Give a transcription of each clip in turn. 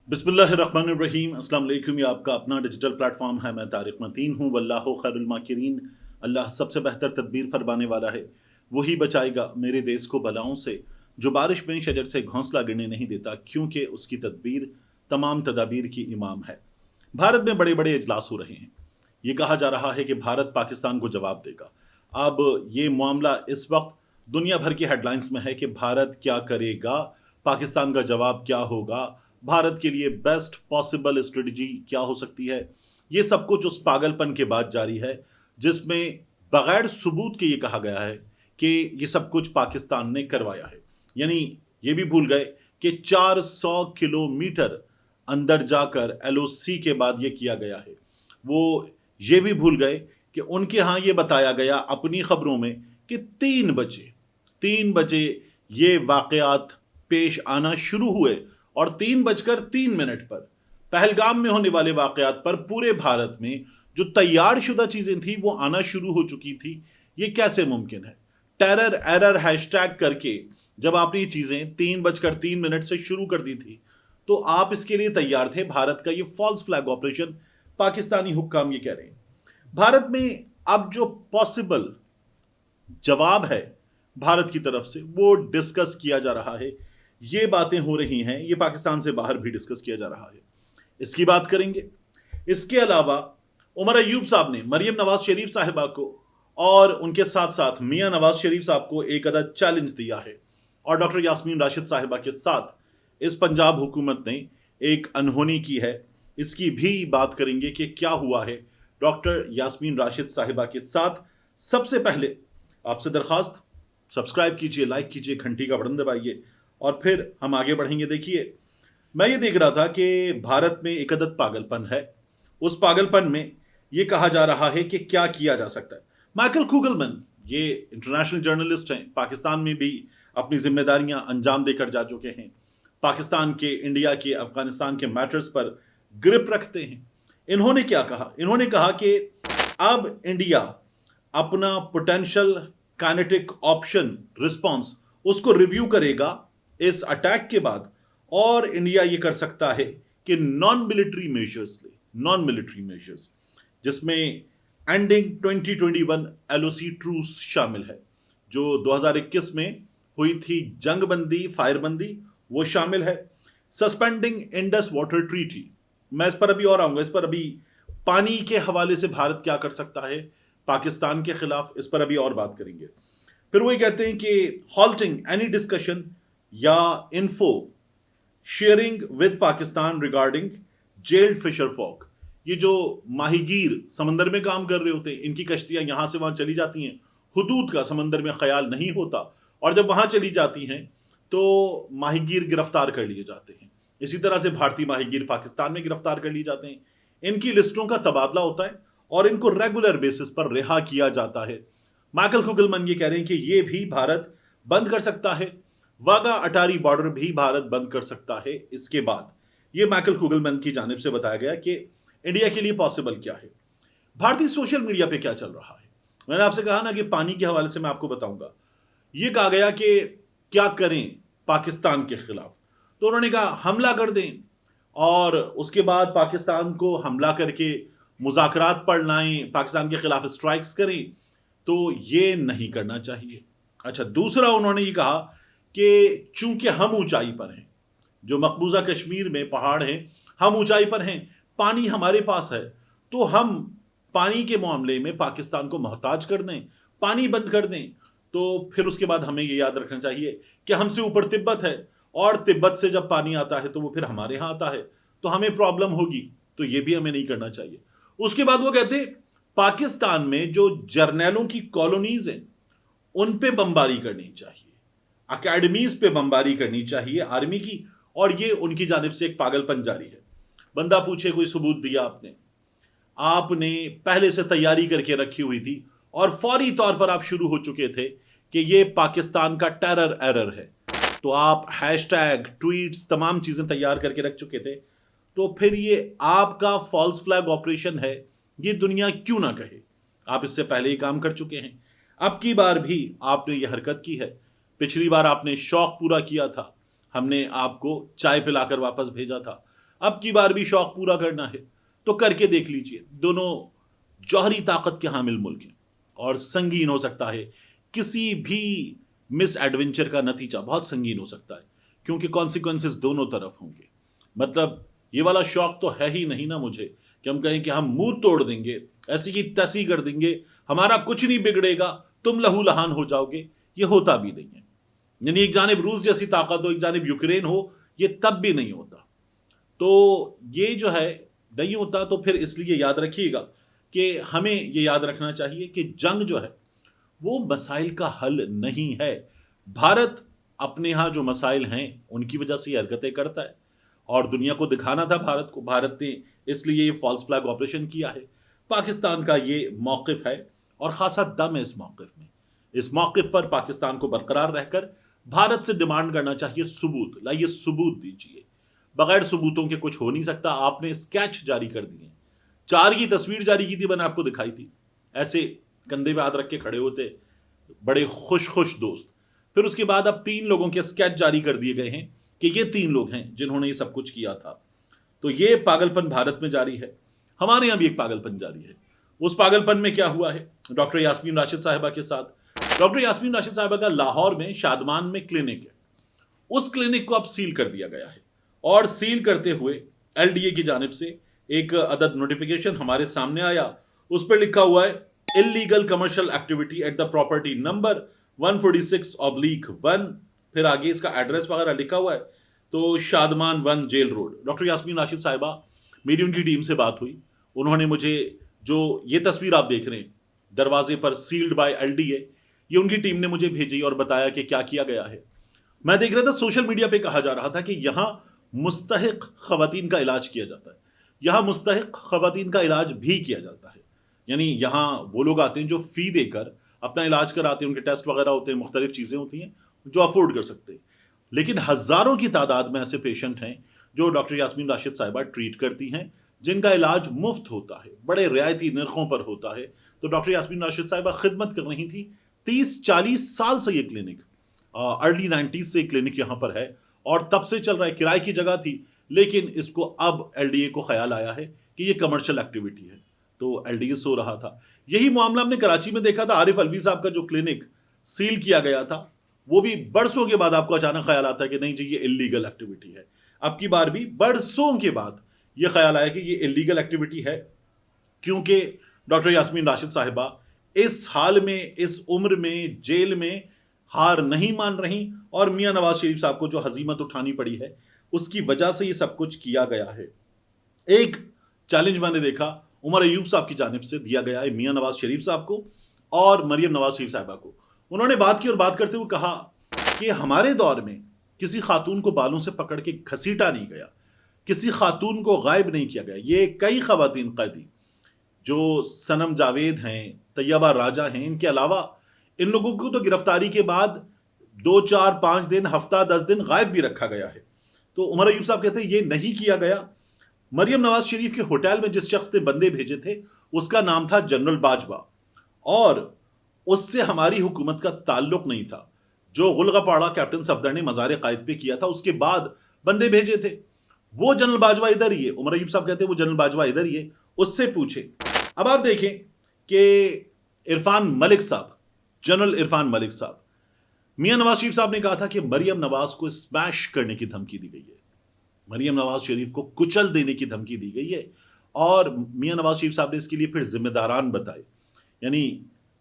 बिस्मिल्लाहिर्रहमानिर्रहीम। अस्सलाम वालेकुम। ये आपका अपना डिजिटल प्लेटफॉर्म है। मैं तारिक मतीन हूँ। वल्लाहु खैरुल माकिरीन। अल्लाह सबसे बेहतर तदबीर फरमाने वाला है। वही बचाएगा मेरे देश को बलाओं से, जो बारिश में शजर से घोंसला गिरने नहीं देता, क्योंकि उसकी तदबीर तमाम तदाबीर की इमाम है। भारत में बड़े बड़े इजलास हो रहे हैं। ये कहा जा रहा है कि भारत पाकिस्तान को जवाब देगा। अब ये मामला इस वक्त दुनिया भर की हेडलाइंस में है कि भारत क्या करेगा, पाकिस्तान का जवाब क्या होगा, भारत के लिए बेस्ट पॉसिबल स्ट्रेटजी क्या हो सकती है। ये सब कुछ उस पागलपन के बाद जारी है जिसमें बगैर सबूत के ये कहा गया है कि ये सब कुछ पाकिस्तान ने करवाया है। यानी ये भी भूल गए कि 400 किलोमीटर अंदर जाकर एलओसी के बाद ये किया गया है। वो ये भी भूल गए कि उनके यहाँ ये बताया गया अपनी खबरों में कि 3 बजे ये वाकयात पेश आना शुरू हुए और 3:03 पर पहलगाम में होने वाले वाकयात पर पूरे भारत में जो तैयार शुदा चीजें थी वो आना शुरू हो चुकी थी। ये कैसे मुमकिन है? टेरर एरर हैशटैग करके जब आपने ये चीजें 3:03 से शुरू कर दी थी तो आप इसके लिए तैयार थे। भारत का ये फॉल्स फ्लैग ऑपरेशन पाकिस्तानी हुक्काम ये कह रहे हैं। भारत में अब जो पॉसिबल जवाब है भारत की तरफ से वो डिस्कस किया जा रहा है। ये बातें हो रही हैं, ये पाकिस्तान से बाहर भी डिस्कस किया जा रहा है। इसकी बात करेंगे। इसके अलावा उमर अयूब साहब ने मरियम नवाज शरीफ साहिबा को और उनके साथ साथ मियां नवाज शरीफ साहब को एक अदद चैलेंज दिया है और डॉक्टर यास्मीन राशिद साहिबा के साथ इस पंजाब हुकूमत ने एक अनहोनी की है। इसकी भी बात करेंगे कि क्या हुआ है डॉक्टर यास्मीन राशिद साहिबा के साथ। सबसे पहले आपसे दरखास्त, सब्सक्राइब कीजिए, लाइक कीजिए, घंटी का बटन दबाइए और फिर हम आगे बढ़ेंगे। देखिए, मैं ये देख रहा था कि भारत में एक अदद पागलपन है। उस पागलपन में ये कहा जा रहा है कि क्या किया जा सकता है। माइकल कुगलमैन ये इंटरनेशनल जर्नलिस्ट हैं, पाकिस्तान में भी अपनी जिम्मेदारियां अंजाम देकर जा चुके हैं। पाकिस्तान के, इंडिया के, अफगानिस्तान के मैटर्स पर ग्रिप रखते हैं। इन्होंने क्या कहा? इन्होंने कहा कि अब इंडिया अपना पोटेंशियल काइनेटिक ऑप्शन रिस्पॉन्स उसको रिव्यू करेगा इस अटैक के बाद, और इंडिया ये कर सकता है कि नॉन मिलिट्री मेजर्स ले, नॉन मिलिट्री मेजर्स जिसमें एंडिंग 2021 एलओसी ट्रूस शामिल है। जो 2021 में हुई थी जंगबंदी, फायरबंदी, वो शामिल है। सस्पेंडिंग इंडस वाटर ट्रीटी, मैं इस पर अभी और आऊंगा। इस पर अभी पानी के हवाले से भारत क्या कर सकता है पाकिस्तान के खिलाफ, इस पर अभी और बात करेंगे। फिर वही कहते हैं कि हॉल्टिंग एनी डिस्कशन या info sharing with Pakistan regarding jailed fisher folk. ये जो माहीगीर समंदर में काम कर रहे होते हैं, इनकी कश्तियां यहां से वहां चली जाती हैं, हुदूद का समंदर में ख्याल नहीं होता, और जब वहां चली जाती हैं तो माहीगीर गिरफ्तार कर लिए जाते हैं। इसी तरह से भारतीय माहीगीर पाकिस्तान में गिरफ्तार कर लिए जाते हैं। इनकी लिस्टों का तबादला होता है और इनको रेगुलर बेसिस पर रिहा किया जाता है। माइकल कुगलमैन ये कह रहे हैं कि ये भी भारत बंद कर सकता है। वाघा अटारी बॉर्डर भी भारत बंद कर सकता है। इसके बाद ये माइकल कुगलमैन की जानिब से बताया गया कि इंडिया के लिए पॉसिबल क्या है। भारतीय सोशल मीडिया पे क्या चल रहा है, मैंने आपसे कहा ना कि पानी के हवाले से मैं आपको बताऊंगा। ये कहा गया कि क्या करें पाकिस्तान के खिलाफ, तो उन्होंने कहा हमला कर दें और उसके बाद पाकिस्तान को हमला करके मुज़ाकरात पर लाएं, पाकिस्तान के खिलाफ स्ट्राइक्स करें, तो ये नहीं करना चाहिए। अच्छा, दूसरा उन्होंने ये कहा कि चूंकि हम ऊंचाई पर हैं, जो मकबूजा कश्मीर में पहाड़ हैं, हम ऊंचाई पर हैं, पानी हमारे पास है, तो हम पानी के मामले में पाकिस्तान को मोहताज कर दें, पानी बंद कर दें। तो फिर उसके बाद हमें ये याद रखना चाहिए कि हमसे ऊपर तिब्बत है और तिब्बत से जब पानी आता है तो वो फिर हमारे यहाँ आता है, तो हमें प्रॉब्लम होगी, तो ये भी हमें नहीं करना चाहिए। उसके बाद वो कहते पाकिस्तान में जो जर्नैलों की कॉलोनीज हैं उन पे बमबारी करनी चाहिए, अकेडमीज पे बमबारी करनी चाहिए आर्मी की, और ये उनकी जानिब से एक पागलपन जारी है। बंदा पूछे कोई सबूत दिया आपने? आपने पहले से तैयारी करके रखी हुई थी और फौरी तौर पर आप शुरू हो चुके थे कि ये पाकिस्तान का टेरर एरर है, तो आप हैशटैग, ट्वीट्स, तमाम चीजें तैयार करके रख चुके थे। तो फिर ये आपका फॉल्स फ्लैग ऑपरेशन है, ये दुनिया क्यों ना कहे? आप इससे पहले ही काम कर चुके हैं, अब की बार भी आपने ये हरकत की है। पिछली बार आपने शौक पूरा किया था, हमने आपको चाय पिलाकर वापस भेजा था। अब की बार भी शौक पूरा करना है तो करके देख लीजिए। दोनों जौहरी ताकत के हामिल मुल्क हैं और संगीन हो सकता है, किसी भी मिस एडवेंचर का नतीजा बहुत संगीन हो सकता है, क्योंकि कॉन्सिक्वेंसेस दोनों तरफ होंगे। मतलब ये वाला शौक तो है ही नहीं ना मुझे कि हम कहें कि हम मुंह तोड़ देंगे, ऐसी की तैसी कर देंगे, हमारा कुछ नहीं बिगड़ेगा, तुम लहू लहान हो जाओगे। ये होता भी नहीं है। यानी एक जानिब रूस जैसी ताकत हो, एक जानिब यूक्रेन हो, ये तब भी नहीं होता। तो ये जो है नहीं होता, तो फिर इसलिए याद रखिएगा कि हमें ये याद रखना चाहिए कि जंग जो है वो मसाइल का हल नहीं है। भारत अपने यहाँ जो मसाइल हैं उनकी वजह से ये हरकतें करता है और दुनिया को दिखाना था भारत को, भारत ने इसलिए ये फॉल्स फ्लैग ऑपरेशन किया है। पाकिस्तान का ये मौक़िफ़ है और ख़ासा दम है इस मौक़िफ़ में। इस मौक़िफ़ पर पाकिस्तान को बरकरार रहकर भारत से डिमांड करना चाहिए सबूत, लाइए सबूत दीजिए। बगैर सबूतों के कुछ हो नहीं सकता। आपने स्केच जारी कर दिए, 4 की तस्वीर जारी की थी, मैंने आपको दिखाई थी, ऐसे कंधे पे हाथ रख के खड़े होते बड़े खुश खुश दोस्त। फिर उसके बाद अब 3 लोगों के स्केच जारी कर दिए गए हैं कि ये 3 लोग हैं जिन्होंने ये सब कुछ किया था। तो ये पागलपन भारत में जारी है, हमारे यहाँ भी एक पागलपन जारी है। उस पागलपन में क्या हुआ है डॉक्टर यास्मीन राशिद साहिबा के साथ? डॉक्टर यास्मीन राशिद साहिबा का लाहौर में शादमान में क्लिनिक है, उस क्लिनिक को अब सील कर दिया गया है और सील करते हुए एलडीए की जानिब से एक अदद नोटिफिकेशन हमारे सामने आया। उस पर लिखा हुआ है illegal commercial activity at the property number 146/1, फिर आगे इसका एड्रेस वगैरह लिखा हुआ है। तो Shadman 1 jail road. Doctor Yasmeen Rashid sahiba, मेरी उनकी टीम से बात हुई, उन्होंने मुझे जो ये तस्वीर आप देख रहे हैं दरवाजे पर सील्ड बाय एलडीए, ये उनकी टीम ने मुझे भेजी और बताया कि क्या किया गया है। मैं देख रहा था सोशल मीडिया पे कहा जा रहा था कि यहां मुस्तहिक खवातीन का इलाज किया जाता है, यहां मुस्तहिक खवातीन का इलाज भी किया जाता है। यानी यहां वो लोग आते हैं जो फी देकर अपना इलाज कराते हैं, उनके टेस्ट वगैरह होते हैं, मुख्तलिफ चीजें होती हैं जो अफोर्ड कर सकते हैं। लेकिन हजारों की तादाद में ऐसे पेशेंट हैं जो डॉक्टर यास्मीन राशिद साहिबा ट्रीट करती हैं, जिनका इलाज मुफ्त होता है, बड़े रियायती नरखों पर होता है। तो डॉक्टर यास्मीन राशिद साहिबा खिदमत कर रही थी 30-40 साल से। ये क्लिनिक अर्ली 90s से क्लिनिक यहाँ पर है और तब से चल रहा है। किराए की जगह थी, लेकिन इसको अब एलडीए को ख्याल आया है कि ये कमर्शियल एक्टिविटी है, तो एलडीए सो रहा था। यही मामला हमने कराची में देखा था। आरिफ अलवी साहब का जो क्लिनिक सील किया गया था, वो भी बरसों के बाद आपको अचानक ख्याल आता है कि नहीं जी ये इलीगल एक्टिविटी है। अब की बार भी बरसों के बाद ये ख्याल आया कि ये इलीगल एक्टिविटी है, क्योंकि डॉक्टर यास्मीन राशिद साहिबा इस हाल में, इस उम्र में, जेल में हार नहीं मान रही और मियां नवाज शरीफ साहब को जो हजीमत उठानी पड़ी है उसकी वजह से ये सब कुछ किया गया है। एक चैलेंज मैंने देखा उमर अयूब साहब की जानिब से दिया गया है मियां नवाज शरीफ साहब को और मरियम नवाज शरीफ साहिबा को। उन्होंने बात की और बात करते हुए कहा कि हमारे दौर में किसी खातून को बालों से पकड़ के घसीटा नहीं गया, किसी खातून को गायब नहीं किया गया। ये कई खवातीन कैदी जो सनम जावेद हैं, तैयबा राजा हैं, इनके अलावा इन लोगों को तो गिरफ्तारी के बाद 2-4-5 दिन, हफ्ता 10 दिन गायब भी रखा गया है। तो उमर अयूब साहब कहते हैं ये नहीं किया गया। मरियम नवाज शरीफ के होटल में जिस शख्स ने बंदे भेजे थे उसका नाम था जनरल बाजवा और उससे हमारी हुकूमत का ताल्लुक नहीं था। जो गुलगपाड़ा कैप्टन सफदर ने मज़ार कायद पे किया था उसके बाद बंदे भेजे थे, वो जनरल बाजवा इधर ही है। उमर अयूब साहब कहते हैं वो जनरल बाजवा इधर ही है, उससे पूछे। अब आप देखें कि इरफान मलिक साहब, जनरल इरफान मलिक साहब, मियां नवाज शरीफ साहब ने कहा था कि मरियम नवाज को स्मैश करने की धमकी दी गई है, मरियम नवाज शरीफ को कुचल देने की धमकी दी गई है और मियां नवाज शरीफ साहब ने इसके लिए फिर जिम्मेदारान बताए। यानी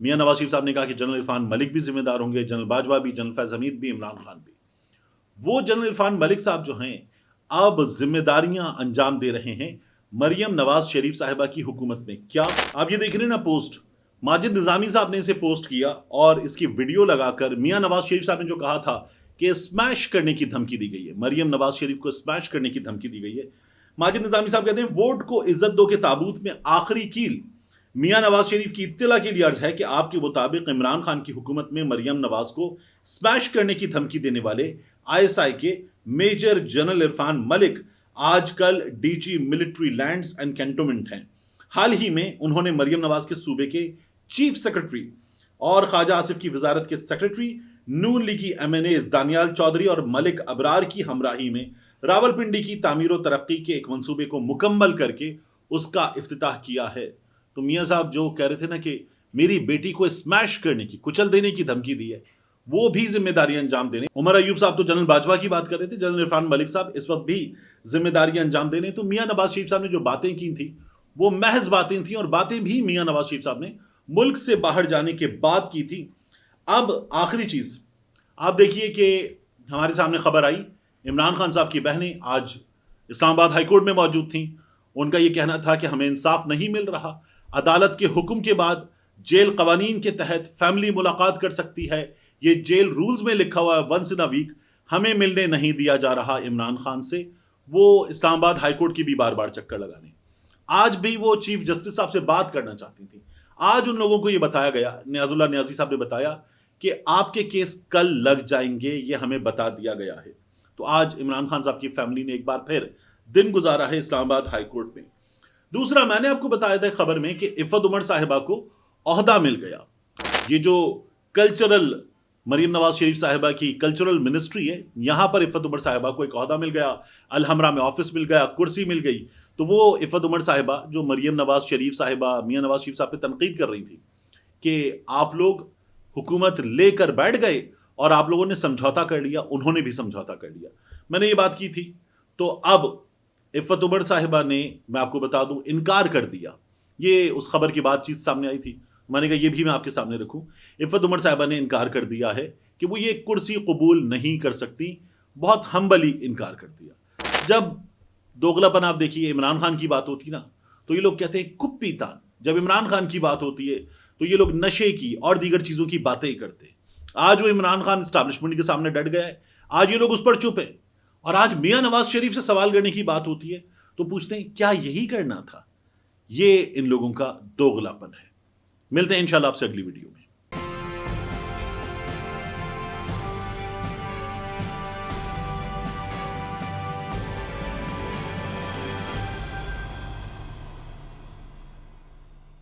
मियां नवाज शरीफ साहब ने कहा कि जनरल इरफान मलिक भी जिम्मेदार होंगे, जनरल बाजवा भी, जनरल फैज हमीद भी, इमरान खान भी। वो जनरल इरफान मलिक साहब जो हैं अब जिम्मेदारियां अंजाम दे रहे हैं मरियम नवाज शरीफ साहिबा की हुकूमत में। क्या आप ये देख रहे हैं ना पोस्ट, माजिद निजामी साहब ने इसे पोस्ट किया और इसकी वीडियो लगाकर मियां नवाज शरीफ साहब ने जो कहा था कि स्मैश करने की धमकी दी गई है, मरियम नवाज शरीफ को स्मैश करने की धमकी दी गई है। माजिद निजामी साहब कहते हैं वोट को इज्जत दो के ताबूत में आखिरी कील। मियां नवाज शरीफ की इत्तला के लिए अर्ज है कि आपके मुताबिक इमरान खान की हुकूमत में मरियम नवाज को स्मैश करने की धमकी देने वाले आईएसआई के मेजर जनरल इरफान मलिक आजकल DG military lands and cantonment हैं। हाल ही में उन्होंने मरियम नवाज के सूबे के चीफ सेक्रेटरी और ख्वाजा आसिफ की वजारत के सेक्रेटरी, नून लीगी एमएनएज दानियाल चौधरी और मलिक अबरार की हमराही में راولپنڈی کی تعمیر و ترقی کے ایک منصوبے کو مکمل کر کے اس کا افتتاح کیا ہے۔ تو میاں صاحب جو کہہ رہے تھے نا کہ میری بیٹی کو اسمیش کرنے کی، کچل دینے کی دھمکی دی ہے، وہ بھی ذمہ داریاں انجام دینے۔ عمر ایوب صاحب تو جنرل باجوہ کی بات کر رہے تھے، جنرل عرفان ملک صاحب اس وقت بھی ذمہ داریاں انجام دینے۔ تو میاں نواز شریف صاحب نے جو باتیں کی تھیں وہ محض باتیں تھیں، اور باتیں بھی میاں نواز شریف صاحب نے ملک سے باہر جانے کے بعد کی تھی۔ اب آخری چیز آپ دیکھیے کہ ہمارے سامنے خبر آئی، عمران خان صاحب کی بہنیں آج اسلام آباد ہائی کورٹ میں موجود تھیں۔ ان کا یہ کہنا تھا کہ ہمیں انصاف نہیں مل رہا، عدالت کے حکم کے بعد جیل قوانین کے تحت فیملی ملاقات کر سکتی ہے، یہ جیل رولز میں لکھا ہوا ہے ونس ان اے ویک، ہمیں ملنے نہیں دیا جا رہا عمران خان سے۔ وہ اسلام آباد ہائی کورٹ کی بھی بار بار چکر لگانے، آج بھی وہ چیف جسٹس صاحب سے بات کرنا چاہتی تھی۔ آج ان لوگوں کو یہ بتایا گیا، نیاز اللہ نیازی صاحب نے بتایا کہ آپ کے کیس کل لگ جائیں گے، یہ ہمیں بتا دیا گیا ہے۔ تو آج عمران خان صاحب کی فیملی نے ایک بار پھر دن گزارا ہے اسلام آباد ہائی کورٹ میں۔ دوسرا، میں نے آپ کو بتایا تھا خبر میں کہ عفت عمر صاحبہ کو عہدہ مل گیا۔ یہ جو کلچرل مریم نواز شریف صاحبہ کی کلچرل منسٹری ہے، یہاں پر عفت عمر صاحبہ کو ایک عہدہ مل گیا، الحمرہ میں آفس مل گیا، کرسی مل گئی۔ تو وہ عفت عمر صاحبہ جو مریم نواز شریف صاحبہ میاں نواز شریف صاحب پہ تنقید کر رہی تھی کہ آپ لوگ حکومت لے کر بیٹھ گئے اور آپ لوگوں نے سمجھوتا کر لیا، انہوں نے بھی سمجھوتا کر لیا، میں نے یہ بات کی تھی۔ تو اب عفت عمر صاحبہ نے، میں آپ کو بتا دوں، انکار کر دیا۔ یہ اس خبر کی بات چیت سامنے آئی تھی، میں نے کہا یہ بھی میں آپ کے سامنے رکھوں۔ عفت عمر صاحبہ نے انکار کر دیا ہے کہ وہ یہ کرسی قبول نہیں کر سکتی، بہت ہمبلی انکار کر دیا۔ جب دوغلاپن آپ دیکھیے، عمران خان کی بات ہوتی نا تو یہ لوگ کہتے ہیں کپی تان، جب عمران خان کی بات ہوتی ہے تو یہ لوگ نشے کی اور دیگر چیزوں کی باتیں کرتے ہیں۔ آج وہ عمران خان اسٹیبلشمنٹ کے سامنے ڈٹ گیا ہے، آج یہ لوگ اس پر چپ ہیں، اور آج میاں نواز شریف سے سوال کرنے کی بات ہوتی ہے تو پوچھتے ہیں کیا یہی کرنا تھا؟ یہ ان لوگوں کا دوغلاپن ہے۔ ملتے ہیں انشاءاللہ آپ سے اگلی ویڈیو میں۔